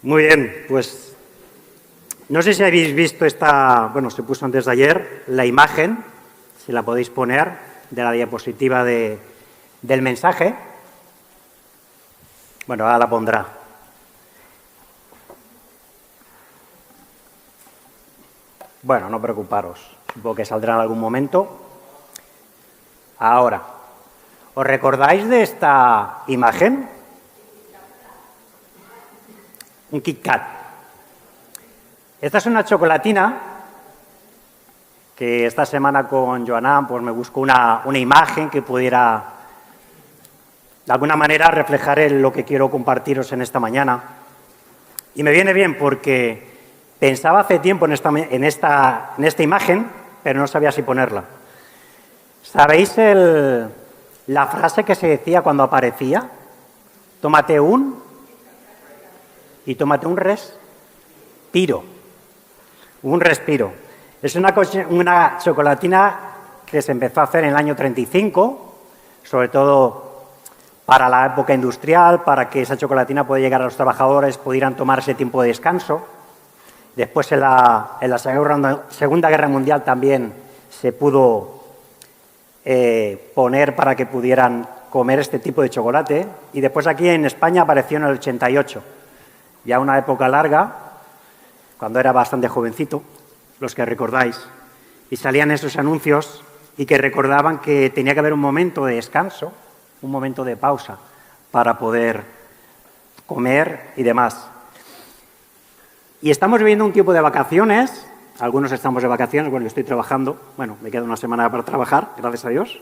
Muy bien, pues no sé si habéis visto se puso antes de ayer, la imagen, si la podéis poner, de la diapositiva del mensaje. Bueno, ahora la pondrá. Bueno, no preocuparos, supongo que saldrá en algún momento. Ahora, ¿os recordáis de esta imagen? Un Kit Kat. Esta es una chocolatina que esta semana con Joanam pues me busco una imagen que pudiera de alguna manera reflejar lo que quiero compartiros en esta mañana. Y me viene bien porque pensaba hace tiempo en esta imagen, pero no sabía si ponerla. ¿Sabéis la frase que se decía cuando aparecía? Tómate un respiro. Un respiro. Es una chocolatina que se empezó a hacer en el año 35, sobre todo para la época industrial, para que esa chocolatina pueda llegar a los trabajadores, pudieran tomar ese tiempo de descanso. Después en la Segunda Guerra Mundial también se pudo poner para que pudieran comer este tipo de chocolate. Y después aquí en España apareció en el 88. Ya una época larga, cuando era bastante jovencito, los que recordáis, y salían esos anuncios y que recordaban que tenía que haber un momento de descanso, un momento de pausa para poder comer y demás. Y estamos viviendo un tiempo de vacaciones, algunos estamos de vacaciones, bueno, yo estoy trabajando, bueno, me queda una semana para trabajar, gracias a Dios,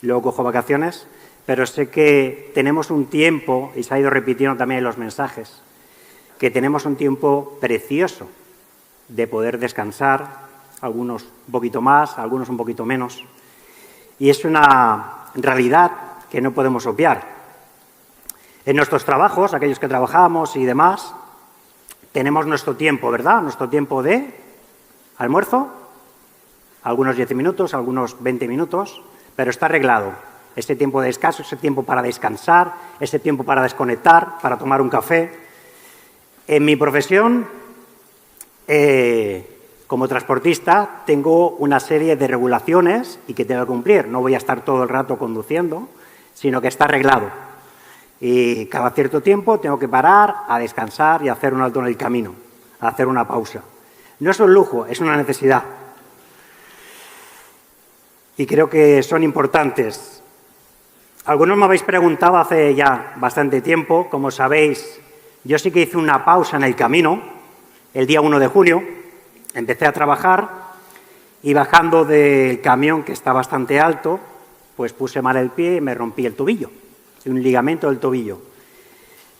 y luego cojo vacaciones, pero sé que tenemos un tiempo, y se ha ido repitiendo también en los mensajes, que tenemos un tiempo precioso de poder descansar, algunos un poquito más, algunos un poquito menos. Y es una realidad que no podemos obviar. En nuestros trabajos, aquellos que trabajamos y demás, tenemos nuestro tiempo, ¿verdad? Nuestro tiempo de almuerzo, algunos 10 minutos, algunos 20 minutos, pero está arreglado. Ese tiempo de descanso, ese tiempo para descansar, ese tiempo para desconectar, para tomar un café. En mi profesión, como transportista, tengo una serie de regulaciones y que tengo que cumplir. No voy a estar todo el rato conduciendo, sino que está arreglado. Y cada cierto tiempo tengo que parar a descansar y hacer un alto en el camino, a hacer una pausa. No es un lujo, es una necesidad. Y creo que son importantes. Algunos me habéis preguntado hace ya bastante tiempo, como sabéis, yo sí que hice una pausa en el camino, el día 1 de junio, empecé a trabajar y bajando del camión, que está bastante alto, pues puse mal el pie y me rompí el tobillo, un ligamento del tobillo.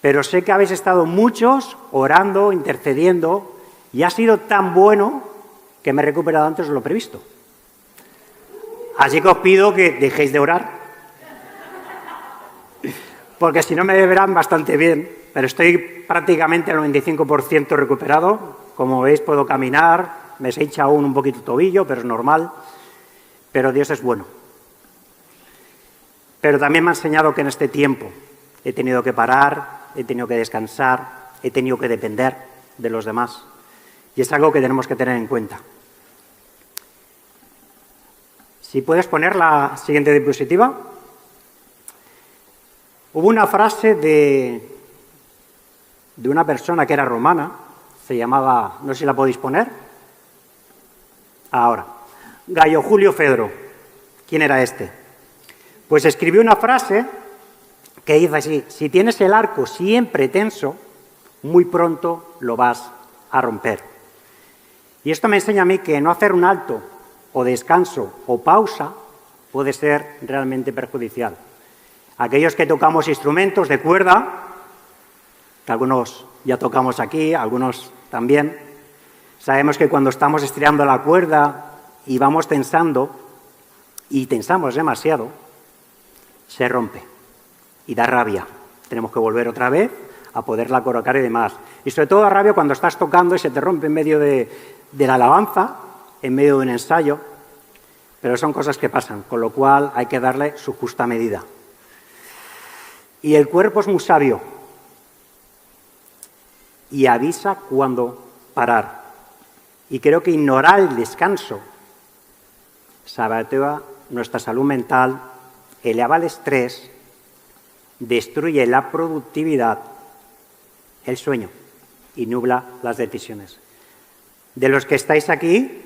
Pero sé que habéis estado muchos orando, intercediendo, y ha sido tan bueno que me he recuperado antes de lo previsto. Así que os pido que dejéis de orar, porque si no me verán bastante bien. Pero estoy prácticamente al 95% recuperado. Como veis, puedo caminar, me se hincha aún un poquito el tobillo, pero es normal. Pero Dios es bueno. Pero también me ha enseñado que en este tiempo he tenido que parar, he tenido que descansar, he tenido que depender de los demás. Y es algo que tenemos que tener en cuenta. Si puedes poner la siguiente diapositiva. Hubo una frase de una persona que era romana, se llamaba, no sé si la podéis poner, ahora, Gayo Julio Fedro. ¿Quién era este? Pues escribió una frase que dice así: si tienes el arco siempre tenso, muy pronto lo vas a romper. Y esto me enseña a mí que no hacer un alto o descanso o pausa puede ser realmente perjudicial. Aquellos que tocamos instrumentos de cuerda, que algunos ya tocamos aquí, algunos también, sabemos que cuando estamos estirando la cuerda y vamos tensando, y tensamos demasiado, se rompe y da rabia. Tenemos que volver otra vez a poderla colocar y demás. Y sobre todo da rabia cuando estás tocando y se te rompe en medio de la alabanza, en medio de un ensayo, pero son cosas que pasan, con lo cual hay que darle su justa medida. Y el cuerpo es muy sabio. y avisa cuándo parar. Y creo que ignorar el descanso sabotea nuestra salud mental, eleva el estrés, destruye la productividad, el sueño y nubla las decisiones. De los que estáis aquí,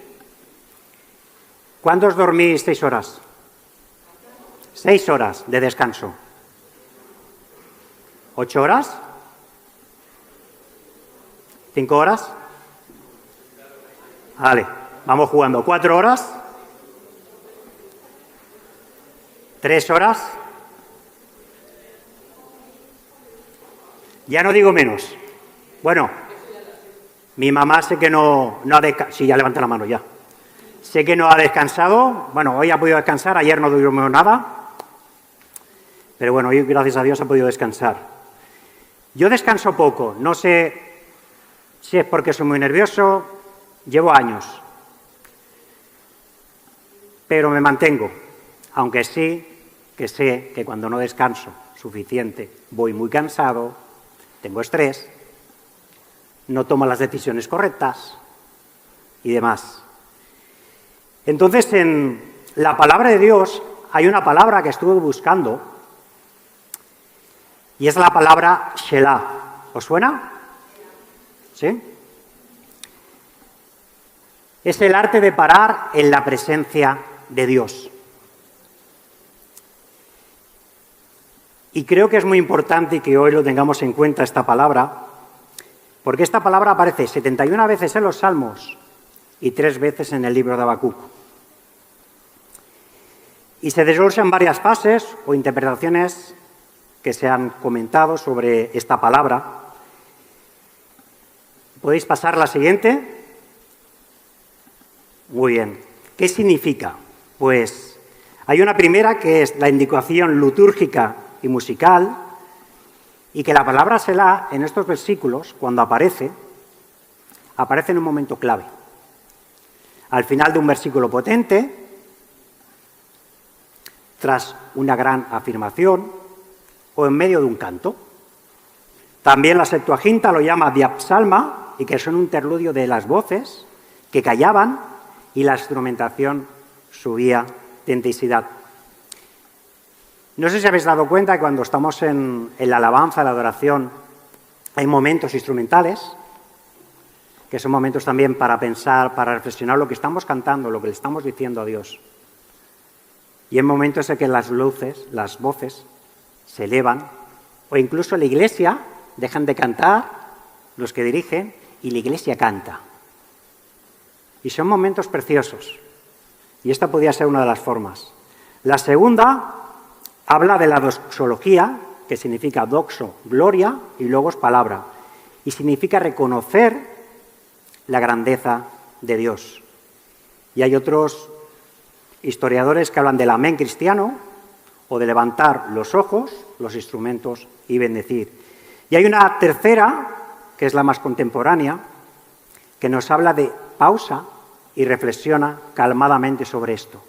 ¿cuántos dormís 6 horas? 6 horas de descanso. 8 horas. 5 horas. Vale, vamos jugando. 4 horas. 3 horas. Ya no digo menos. Bueno, mi mamá sé que no ha descansado. Sí, ya levanta la mano ya. Sé que no ha descansado. Bueno, hoy ha podido descansar, ayer no durmió nada. Pero bueno, hoy gracias a Dios ha podido descansar. Yo descanso poco. No sé si es porque soy muy nervioso. Llevo años. Pero me mantengo. Aunque sí que sé que cuando no descanso suficiente voy muy cansado, tengo estrés, no tomo las decisiones correctas y demás. Entonces, en la palabra de Dios hay una palabra que estuve buscando y es la palabra Shelah. ¿Os suena? ¿Sí? Es el arte de parar en la presencia de Dios. Y creo que es muy importante que hoy lo tengamos en cuenta esta palabra, porque esta palabra aparece 71 veces en los Salmos y 3 veces en el libro de Habacuc. Y se desglosan varias fases o interpretaciones que se han comentado sobre esta palabra. ¿Podéis pasar la siguiente? Muy bien. ¿Qué significa? Pues hay una primera que es la indicación litúrgica y musical, y que la palabra Selah en estos versículos, cuando aparece en un momento clave. Al final de un versículo potente, tras una gran afirmación o en medio de un canto. También la Septuaginta lo llama diapsalma, y que son un interludio de las voces que callaban y la instrumentación subía de intensidad. No sé si habéis dado cuenta que cuando estamos en la alabanza, la adoración, hay momentos instrumentales, que son momentos también para pensar, para reflexionar lo que estamos cantando, lo que le estamos diciendo a Dios. Y hay momentos en que las luces, las voces, se elevan, o incluso la iglesia dejan de cantar, los que dirigen, y la iglesia canta. Y son momentos preciosos. Y esta podría ser una de las formas. La segunda habla de la doxología, que significa doxo, gloria, y logos, palabra. Y significa reconocer la grandeza de Dios. Y hay otros historiadores que hablan del amén cristiano, o de levantar los ojos, los instrumentos y bendecir. Y hay una tercera, que es la más contemporánea, que nos habla de pausa y reflexiona calmadamente sobre esto.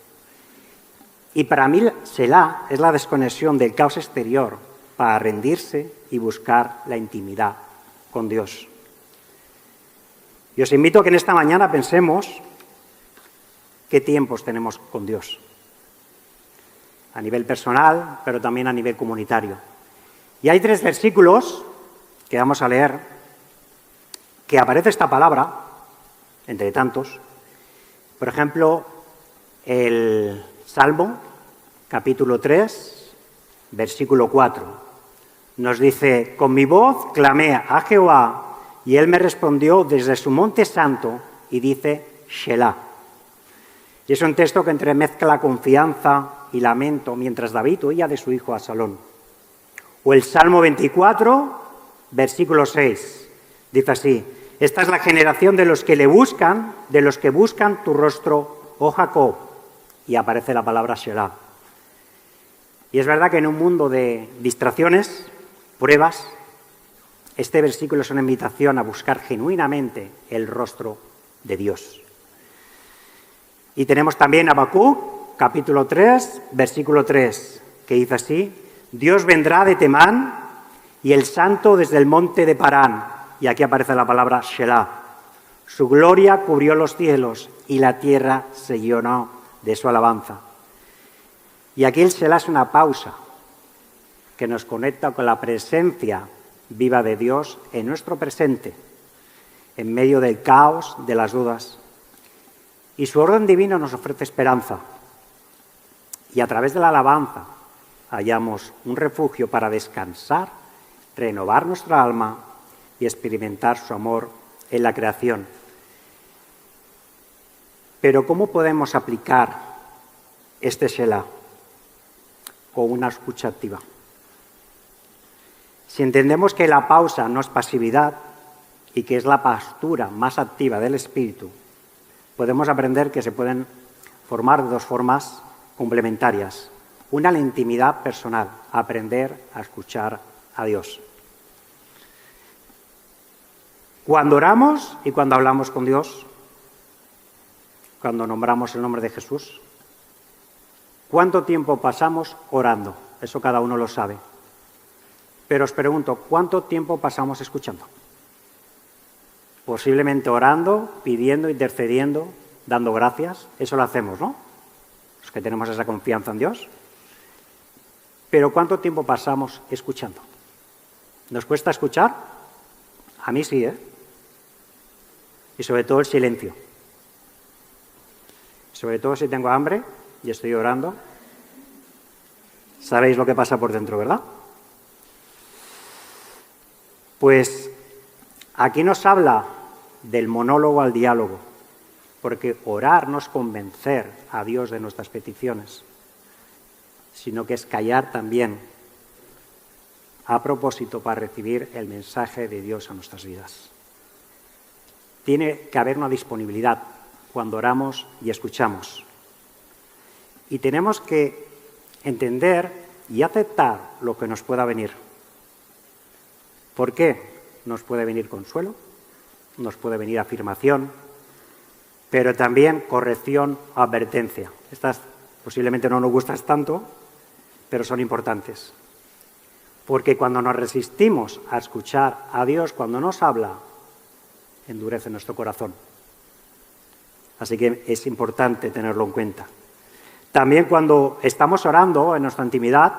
Y para mí, Selah es la desconexión del caos exterior para rendirse y buscar la intimidad con Dios. Y os invito a que en esta mañana pensemos qué tiempos tenemos con Dios. A nivel personal, pero también a nivel comunitario. Y hay 3 versículos que vamos a leer, que aparece esta palabra, entre tantos. Por ejemplo, el Salmo, capítulo 3, versículo 4. Nos dice: con mi voz clamé a Jehová, y él me respondió desde su monte santo, y dice Shelah. Y es un texto que entremezcla confianza y lamento mientras David huía de su hijo Absalón. O el Salmo 24, versículo 6, dice así: esta es la generación de los que le buscan, de los que buscan tu rostro, oh Jacob. Y aparece la palabra Shelah. Y es verdad que en un mundo de distracciones, pruebas, este versículo es una invitación a buscar genuinamente el rostro de Dios. Y tenemos también Habacuc, capítulo 3, versículo 3, que dice así: Dios vendrá de Temán y el santo desde el monte de Parán, y aquí aparece la palabra Shelah. Su gloria cubrió los cielos y la tierra se llenó de su alabanza. Y aquí el Shelah es una pausa que nos conecta con la presencia viva de Dios en nuestro presente, en medio del caos, de las dudas. Y su orden divino nos ofrece esperanza. Y a través de la alabanza hallamos un refugio para descansar, renovar nuestra alma y experimentar su amor en la creación. Pero ¿cómo podemos aplicar este Shelah? Con una escucha activa. Si entendemos que la pausa no es pasividad y que es la postura más activa del espíritu, podemos aprender que se pueden formar de dos formas complementarias. Una, la intimidad personal, aprender a escuchar a Dios. Cuando oramos y cuando hablamos con Dios, cuando nombramos el nombre de Jesús, ¿cuánto tiempo pasamos orando? Eso cada uno lo sabe. Pero os pregunto, ¿cuánto tiempo pasamos escuchando? Posiblemente orando, pidiendo, intercediendo, dando gracias. Eso lo hacemos, ¿no? Los que tenemos esa confianza en Dios. Pero ¿cuánto tiempo pasamos escuchando? ¿Nos cuesta escuchar? A mí sí, ¿eh? Y sobre todo el silencio. Sobre todo si tengo hambre y estoy orando. Sabéis lo que pasa por dentro, ¿verdad? Pues aquí nos habla del monólogo al diálogo, porque orar no es convencer a Dios de nuestras peticiones, sino que es callar también a propósito para recibir el mensaje de Dios a nuestras vidas. Tiene que haber una disponibilidad cuando oramos y escuchamos. Y tenemos que entender y aceptar lo que nos pueda venir. ¿Por qué? Nos puede venir consuelo, nos puede venir afirmación, pero también corrección o advertencia. Estas posiblemente no nos gustan tanto, pero son importantes. Porque cuando nos resistimos a escuchar a Dios, cuando nos habla, endurece nuestro corazón. Así que es importante tenerlo en cuenta. También cuando estamos orando en nuestra intimidad,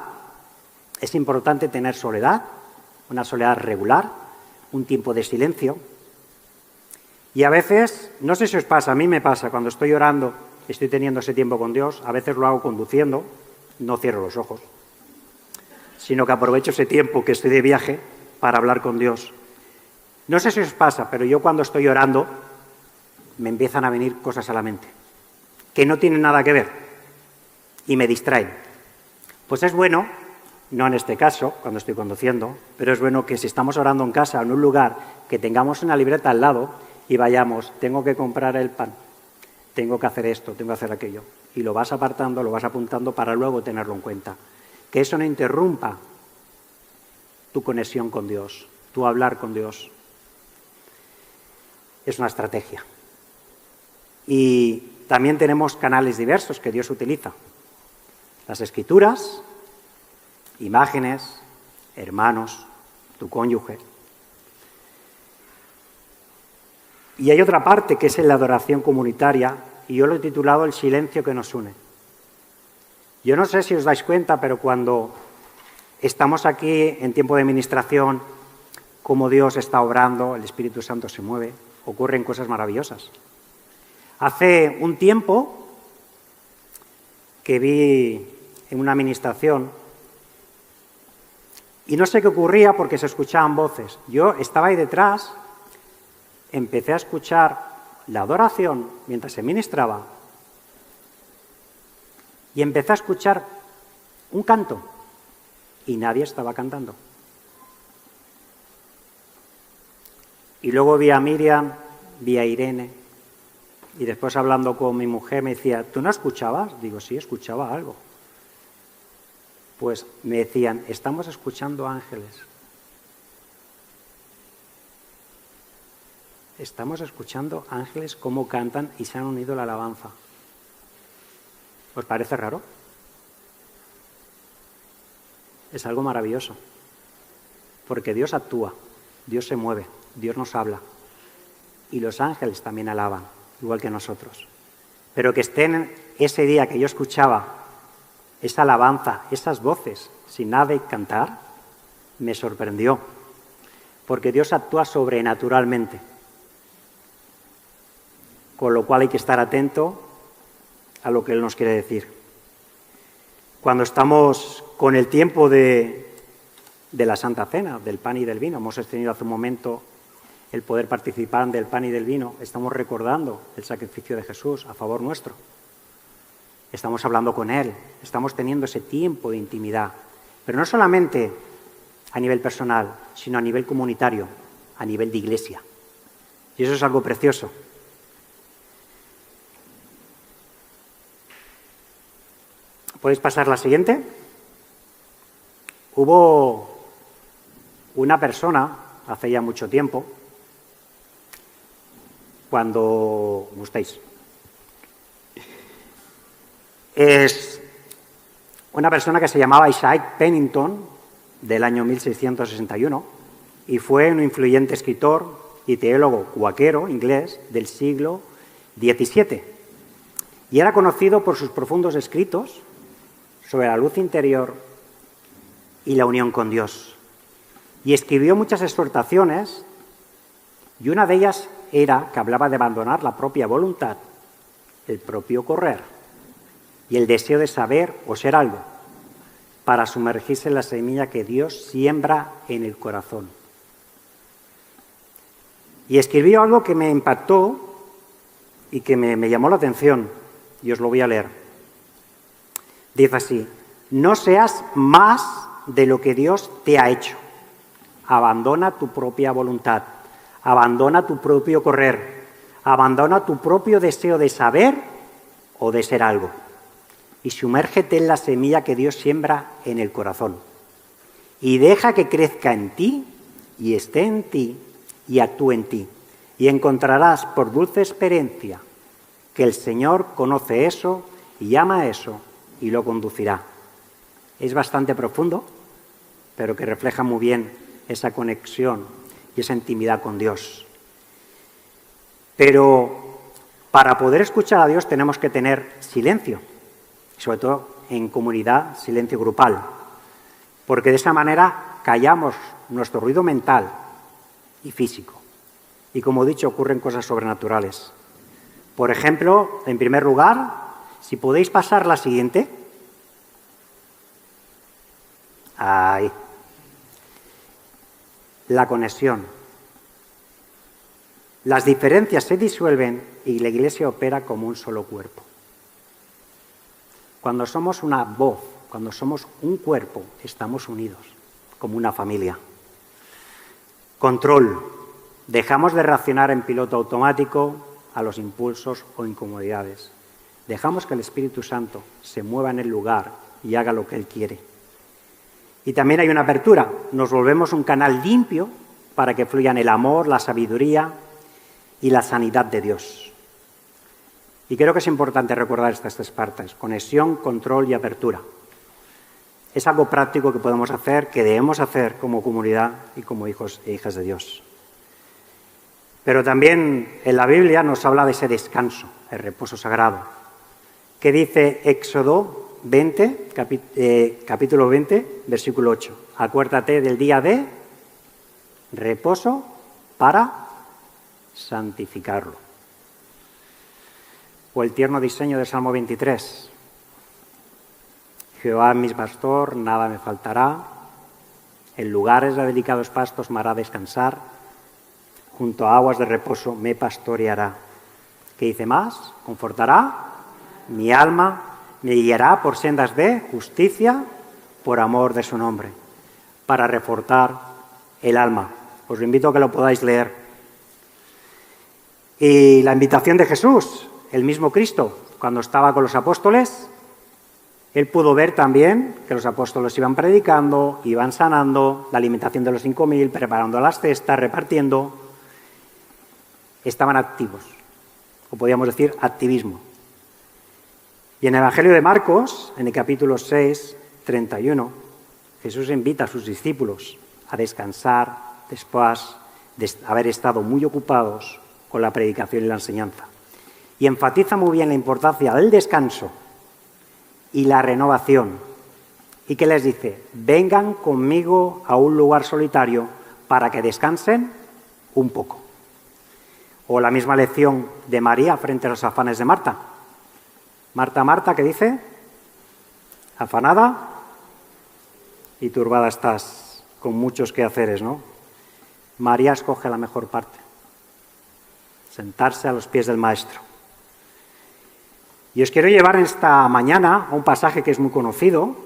es importante tener soledad, una soledad regular, un tiempo de silencio. Y a veces, no sé si os pasa, a mí me pasa, cuando estoy orando, estoy teniendo ese tiempo con Dios, a veces lo hago conduciendo, no cierro los ojos, sino que aprovecho ese tiempo que estoy de viaje para hablar con Dios. No sé si os pasa, pero yo cuando estoy orando me empiezan a venir cosas a la mente que no tienen nada que ver y me distraen. Pues es bueno, no en este caso, cuando estoy conduciendo, pero es bueno que si estamos orando en casa, en un lugar, que tengamos una libreta al lado y vayamos, tengo que comprar el pan, tengo que hacer esto, tengo que hacer aquello. Y lo vas apartando, lo vas apuntando para luego tenerlo en cuenta. Que eso no interrumpa tu conexión con Dios, tu hablar con Dios. Es una estrategia. Y también tenemos canales diversos que Dios utiliza. Las Escrituras, imágenes, hermanos, tu cónyuge. Y hay otra parte que es en la adoración comunitaria, y yo lo he titulado El silencio que nos une. Yo no sé si os dais cuenta, pero cuando estamos aquí en tiempo de ministración, cómo Dios está obrando, el Espíritu Santo se mueve, ocurren cosas maravillosas. Hace un tiempo que vi en una administración y no sé qué ocurría porque se escuchaban voces. Yo estaba ahí detrás, empecé a escuchar la adoración mientras se ministraba y empecé a escuchar un canto y nadie estaba cantando. Y luego vi a Miriam, vi a Irene y después hablando con mi mujer me decía, ¿tú no escuchabas? Digo, sí, escuchaba algo. Pues me decían, estamos escuchando ángeles. Estamos escuchando ángeles cómo cantan y se han unido a la alabanza. ¿Os parece raro? Es algo maravilloso, porque Dios actúa, Dios se mueve. Dios nos habla. Y los ángeles también alaban, igual que nosotros. Pero que estén ese día que yo escuchaba esa alabanza, esas voces, sin nada de cantar, me sorprendió. Porque Dios actúa sobrenaturalmente. Con lo cual hay que estar atento a lo que Él nos quiere decir. Cuando estamos con el tiempo de la Santa Cena, del pan y del vino, hemos tenido hace un momento el poder participar del pan y del vino, estamos recordando el sacrificio de Jesús a favor nuestro. Estamos hablando con Él, estamos teniendo ese tiempo de intimidad, pero no solamente a nivel personal, sino a nivel comunitario, a nivel de iglesia. Y eso es algo precioso. ¿Podéis pasar la siguiente? Hubo una persona, hace ya mucho tiempo, cuando gustéis. Es una persona que se llamaba Isaac Pennington, del año 1661, y fue un influyente escritor y teólogo cuáquero inglés del siglo XVII. Y era conocido por sus profundos escritos sobre la luz interior y la unión con Dios. Y escribió muchas exhortaciones, y una de ellas era que hablaba de abandonar la propia voluntad, el propio correr y el deseo de saber o ser algo, para sumergirse en la semilla que Dios siembra en el corazón. Y escribió algo que me impactó y que me llamó la atención, y os lo voy a leer. Dice así: no seas más de lo que Dios te ha hecho. Abandona tu propia voluntad, abandona tu propio correr, abandona tu propio deseo de saber o de ser algo, y sumérgete en la semilla que Dios siembra en el corazón. Y deja que crezca en ti y esté en ti y actúe en ti. Y encontrarás por dulce experiencia que el Señor conoce eso y ama eso y lo conducirá. Es bastante profundo, pero que refleja muy bien esa conexión y esa intimidad con Dios. Pero para poder escuchar a Dios tenemos que tener silencio, sobre todo en comunidad, silencio grupal, porque de esa manera callamos nuestro ruido mental y físico. Y como he dicho, ocurren cosas sobrenaturales. Por ejemplo, en primer lugar, si podéis pasar la siguiente. Ahí. La conexión. Las diferencias se disuelven y la Iglesia opera como un solo cuerpo. Cuando somos una voz, cuando somos un cuerpo, estamos unidos, como una familia. Control. Dejamos de reaccionar en piloto automático a los impulsos o incomodidades. Dejamos que el Espíritu Santo se mueva en el lugar y haga lo que Él quiere. Y también hay una apertura. Nos volvemos un canal limpio para que fluyan el amor, la sabiduría y la sanidad de Dios. Y creo que es importante recordar estas tres partes: conexión, control y apertura. Es algo práctico que podemos hacer, que debemos hacer como comunidad y como hijos e hijas de Dios. Pero también en la Biblia nos habla de ese descanso, el reposo sagrado. ¿Qué dice Éxodo 20, capítulo 20, versículo 8? Acuérdate del día de reposo para santificarlo. O el tierno diseño del Salmo 23. Jehová es mi pastor, nada me faltará. En lugares de delicados pastos me hará descansar. Junto a aguas de reposo me pastoreará. ¿Qué dice más? Confortará mi alma, me guiará por sendas de justicia por amor de su nombre, para reforzar el alma. Os invito a que lo podáis leer. Y la invitación de Jesús, el mismo Cristo, cuando estaba con los apóstoles, Él pudo ver también que los apóstoles iban predicando, iban sanando, la alimentación de los 5.000, preparando las cestas, repartiendo. Estaban activos, o podríamos decir activismo. Y en el Evangelio de Marcos, en el capítulo 6, 31, Jesús invita a sus discípulos a descansar después de haber estado muy ocupados con la predicación y la enseñanza. Y enfatiza muy bien la importancia del descanso y la renovación. ¿Y qué les dice? Vengan conmigo a un lugar solitario para que descansen un poco. O la misma lección de María frente a los afanes de Marta. Marta, Marta, ¿qué dice? Afanada y turbada estás, con muchos quehaceres, ¿no? María escoge la mejor parte. Sentarse a los pies del Maestro. Y os quiero llevar esta mañana a un pasaje que es muy conocido,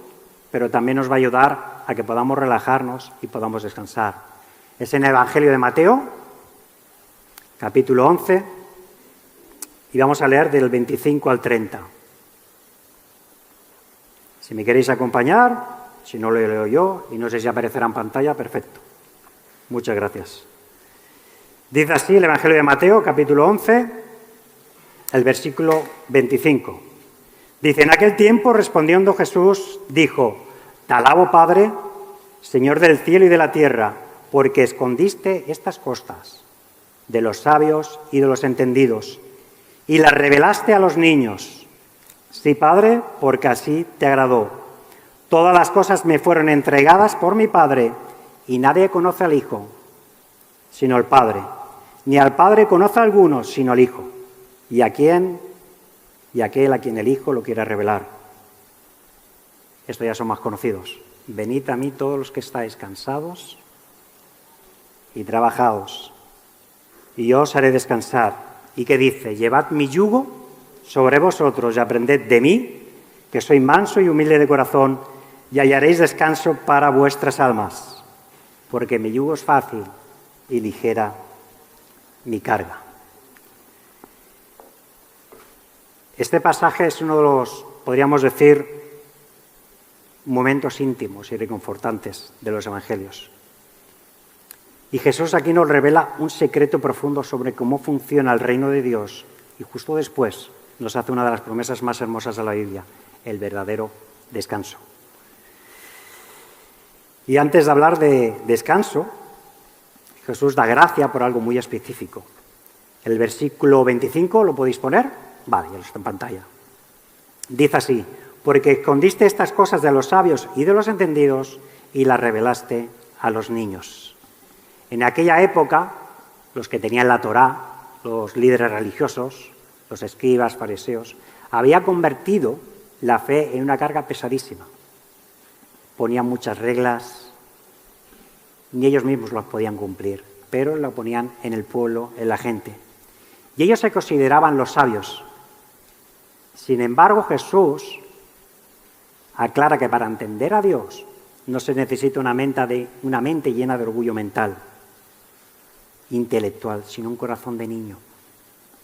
pero también nos va a ayudar a que podamos relajarnos y podamos descansar. Es en el Evangelio de Mateo, capítulo 11, y vamos a leer del 25 al 30. Si me queréis acompañar, si no lo leo yo, y no sé si aparecerá en pantalla, perfecto. Muchas gracias. Dice así el Evangelio de Mateo, capítulo 11, el versículo 25. Dice, en aquel tiempo, respondiendo Jesús, dijo, te alabo, Padre, Señor del cielo y de la tierra, porque escondiste estas cosas de los sabios y de los entendidos, y las revelaste a los niños. Sí, Padre, porque así te agradó. Todas las cosas me fueron entregadas por mi Padre, y nadie conoce al Hijo, sino el Padre. Ni al Padre conoce a alguno, sino al Hijo. Y aquel a quien el Hijo lo quiera revelar. Estos ya son más conocidos. Venid a mí todos los que estáis cansados y trabajados, y yo os haré descansar. ¿Y qué dice? Llevad mi yugo sobre vosotros y aprended de mí, que soy manso y humilde de corazón, y hallaréis descanso para vuestras almas, porque mi yugo es fácil y ligera mi carga. Este pasaje es uno de los, podríamos decir, momentos íntimos y reconfortantes de los evangelios. Y Jesús aquí nos revela un secreto profundo sobre cómo funciona el reino de Dios, y justo después nos hace una de las promesas más hermosas de la Biblia, el verdadero descanso. Y antes de hablar de descanso, Jesús da gracia por algo muy específico. El versículo 25, ¿lo podéis poner? Vale, ya lo está en pantalla. Dice así, porque escondiste estas cosas de los sabios y de los entendidos y las revelaste a los niños. En aquella época, los que tenían la Torá, los líderes religiosos, los escribas, fariseos, había convertido la fe en una carga pesadísima. Ponían muchas reglas, ni ellos mismos las podían cumplir, pero lo ponían en el pueblo, en la gente. Y ellos se consideraban los sabios. Sin embargo, Jesús aclara que para entender a Dios no se necesita una mente llena de orgullo mental, intelectual, sino un corazón de niño,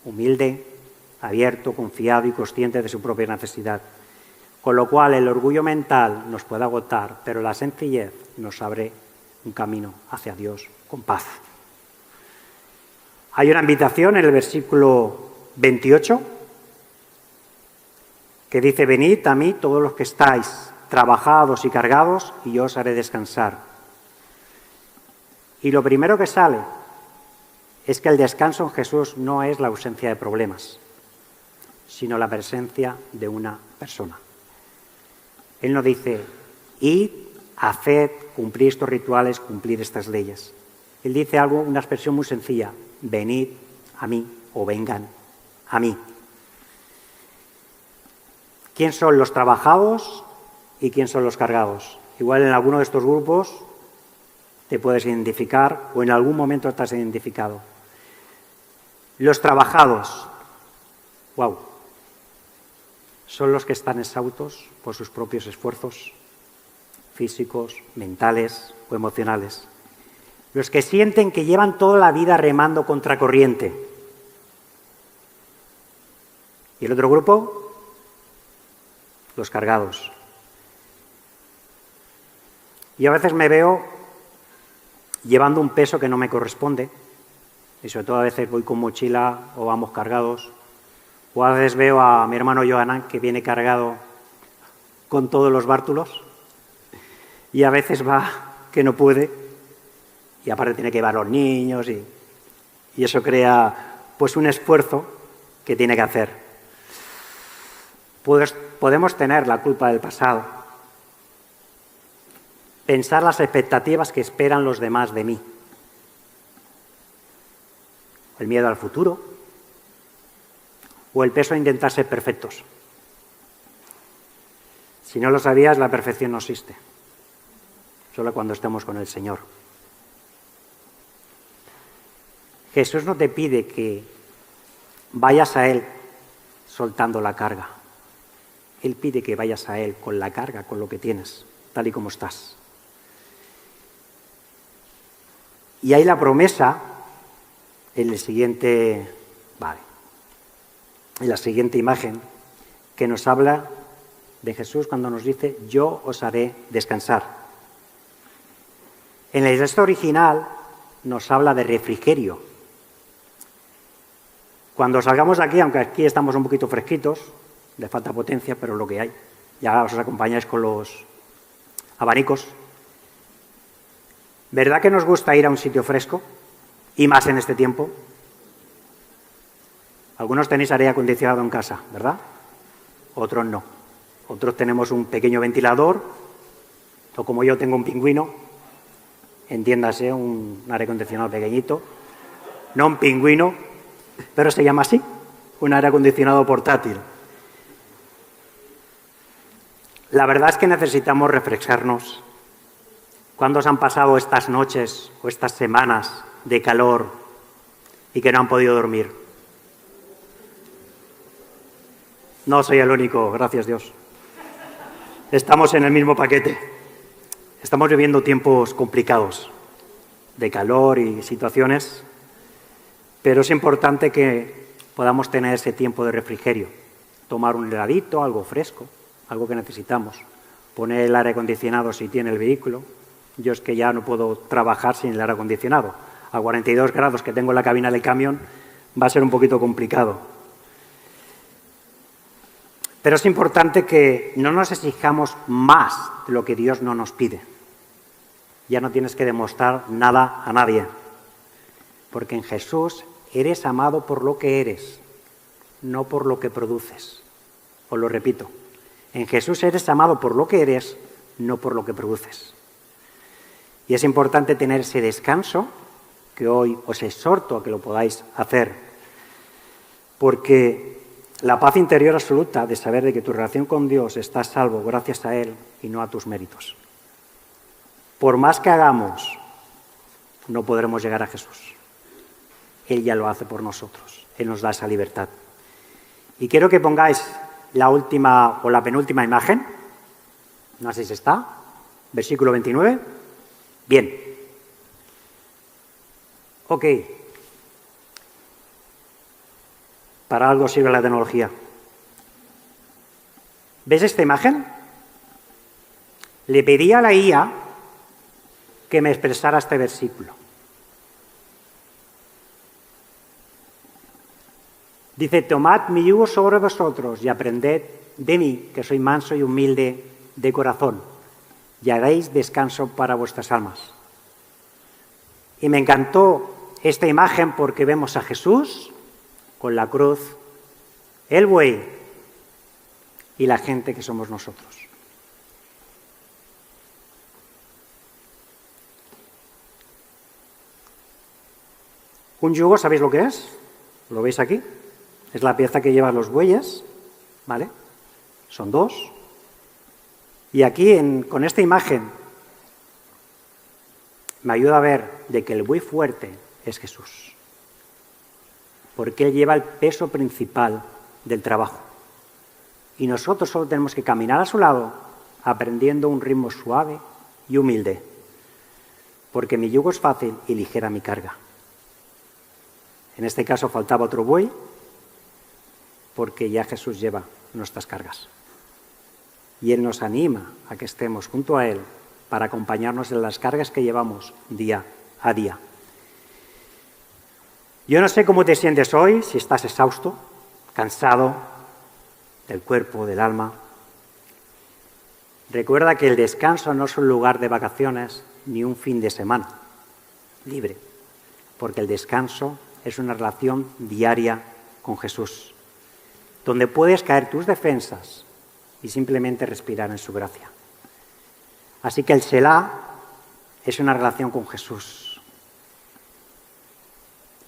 humilde, abierto, confiado y consciente de su propia necesidad. Con lo cual el orgullo mental nos puede agotar, pero la sencillez nos abre un camino hacia Dios con paz. Hay una invitación en el versículo 28 que dice, venid a mí todos los que estáis trabajados y cargados y yo os haré descansar. Y lo primero que sale es que el descanso en Jesús no es la ausencia de problemas, sino la presencia de una persona. Él no dice, id, haced, cumplir estos rituales, cumplir estas leyes. Él dice algo, una expresión muy sencilla, venid a mí o vengan a mí. ¿Quién son los trabajados y quién son los cargados? Igual en alguno de estos grupos te puedes identificar o en algún momento estás identificado. Los trabajados, wow, son los que están exhaustos por sus propios esfuerzos físicos, mentales o emocionales. Los que sienten que llevan toda la vida remando contracorriente. ¿Y el otro grupo? Los cargados. Yo a veces me veo llevando un peso que no me corresponde, y sobre todo a veces voy con mochila o vamos cargados, o a veces veo a mi hermano Johanan que viene cargado con todos los bártulos, y a veces va que no puede, Y aparte tiene que llevar a los niños y eso crea pues un esfuerzo que tiene que hacer. Pues podemos tener la culpa del pasado, pensar las expectativas que esperan los demás de mí, el miedo al futuro o el peso a intentar ser perfectos. Si no lo sabías, la perfección no existe, solo cuando estemos con el Señor. Jesús no te pide que vayas a Él soltando la carga. Él pide que vayas a Él con la carga, con lo que tienes, tal y como estás. Y hay la promesa en la siguiente imagen que nos habla de Jesús cuando nos dice: yo os haré descansar. En el texto original nos habla de refrigerio. Cuando salgamos de aquí, aunque aquí estamos un poquito fresquitos, le falta potencia, pero es lo que hay. Ya os acompañáis con los abanicos. ¿Verdad que nos gusta ir a un sitio fresco? Y más en este tiempo. Algunos tenéis aire acondicionado en casa, ¿verdad? Otros no. Otros tenemos un pequeño ventilador, o como yo tengo un pingüino, entiéndase, un aire acondicionado pequeñito. No un pingüino, pero se llama así, un aire acondicionado portátil. La verdad es que necesitamos refrescarnos. ¿Cuándo os han pasado estas noches o estas semanas de calor y que no han podido dormir? No soy el único, gracias Dios. Estamos en el mismo paquete. Estamos viviendo tiempos complicados de calor y situaciones, pero es importante que podamos tener ese tiempo de refrigerio, tomar un heladito, algo fresco, algo que necesitamos, poner el aire acondicionado si tiene el vehículo. Yo es que ya no puedo trabajar sin el aire acondicionado. A 42 grados que tengo en la cabina del camión va a ser un poquito complicado. Pero es importante que no nos exijamos más de lo que Dios no nos pide. Ya no tienes que demostrar nada a nadie, porque en Jesús eres amado por lo que eres, no por lo que produces. Os lo repito, en Jesús eres amado por lo que eres, no por lo que produces. Y es importante tener ese descanso, que hoy os exhorto a que lo podáis hacer, porque la paz interior absoluta de saber de que tu relación con Dios está a salvo gracias a Él y no a tus méritos. Por más que hagamos, no podremos llegar a Jesús. Él ya lo hace por nosotros. Él nos da esa libertad. Y quiero que pongáis la última o la penúltima imagen. No sé si está. Versículo 29. Bien. Ok. Para algo sirve la tecnología. ¿Ves esta imagen? Le pedí a la IA que me expresara este versículo. Dice: tomad mi yugo sobre vosotros y aprended de mí, que soy manso y humilde de corazón, y haréis descanso para vuestras almas. Y me encantó esta imagen porque vemos a Jesús con la cruz, el buey y la gente que somos nosotros. Un yugo, ¿sabéis lo que es? ¿Lo veis aquí? Es la pieza que llevan los bueyes, ¿vale? Son dos. Y aquí, con esta imagen, me ayuda a ver de que el buey fuerte es Jesús. Porque Él lleva el peso principal del trabajo. Y nosotros solo tenemos que caminar a su lado, aprendiendo un ritmo suave y humilde. Porque mi yugo es fácil y ligera mi carga. En este caso faltaba otro buey, porque ya Jesús lleva nuestras cargas. Y Él nos anima a que estemos junto a Él para acompañarnos en las cargas que llevamos día a día. Yo no sé cómo te sientes hoy, si estás exhausto, cansado del cuerpo, del alma. Recuerda que el descanso no es un lugar de vacaciones ni un fin de semana. libre, porque el descanso es una relación diaria con Jesús, donde puedes caer tus defensas y simplemente respirar en su gracia. Así que el Selah es una relación con Jesús.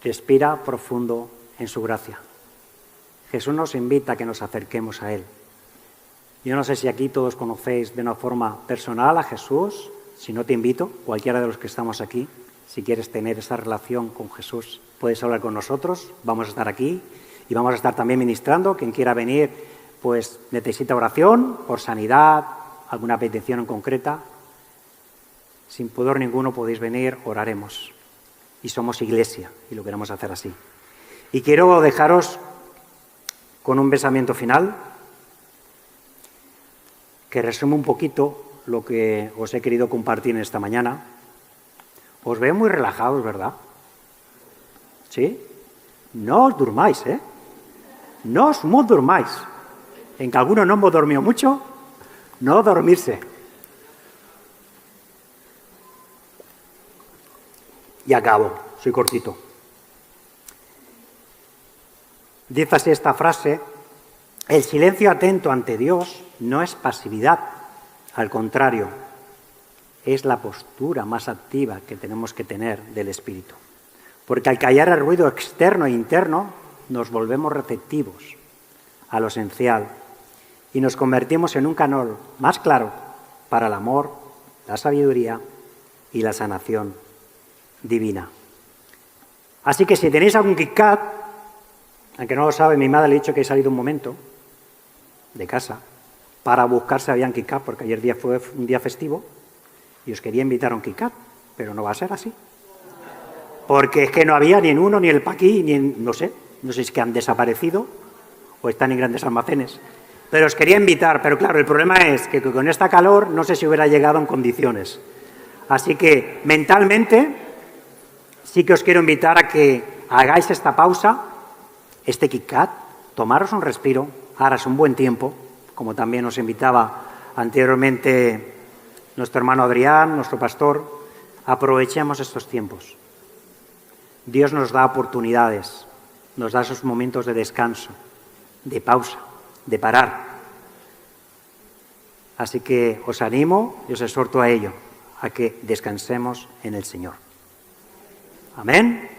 Respira profundo en su gracia. Jesús nos invita a que nos acerquemos a Él. Yo no sé si aquí todos conocéis de una forma personal a Jesús. Si no, te invito, cualquiera de los que estamos aquí, si quieres tener esa relación con Jesús, puedes hablar con nosotros. Vamos a estar aquí y vamos a estar también ministrando. Quien quiera venir, pues necesita oración por sanidad, alguna petición en concreta. Sin pudor ninguno podéis venir, oraremos. Y somos iglesia y lo queremos hacer así. Y quiero dejaros con un pensamiento final que resume un poquito lo que os he querido compartir en esta mañana. Os veo muy relajados, ¿verdad? ¿Sí? No os durmáis, ¿eh? No os durmáis. En que algunos no hemos dormido mucho, no dormirse. Y acabo, soy cortito. Dice así esta frase: el silencio atento ante Dios no es pasividad, al contrario, es la postura más activa que tenemos que tener del espíritu. Porque al callar el ruido externo e interno, nos volvemos receptivos a lo esencial y nos convertimos en un canal más claro para el amor, la sabiduría y la sanación divina. Así que si tenéis algún Kit Kat, aunque no lo sabe, mi madre le ha dicho que he salido un momento de casa para buscar si había un Kit Kat, porque ayer día fue un día festivo y os quería invitar a un Kit Kat, pero no va a ser así. Porque es que no había ni en uno, ni el Paqui, ni en, no sé si es que han desaparecido o están en grandes almacenes. Pero os quería invitar, pero claro, el problema es que con esta calor no sé si hubiera llegado en condiciones. Así que mentalmente sí que os quiero invitar a que hagáis esta pausa, este Kit Kat, tomaros un respiro, ahora es un buen tiempo, como también os invitaba anteriormente nuestro hermano Adrián, nuestro pastor. Aprovechemos estos tiempos. Dios nos da oportunidades, nos da esos momentos de descanso, de pausa, de parar. Así que os animo y os exhorto a ello, a que descansemos en el Señor. Amén.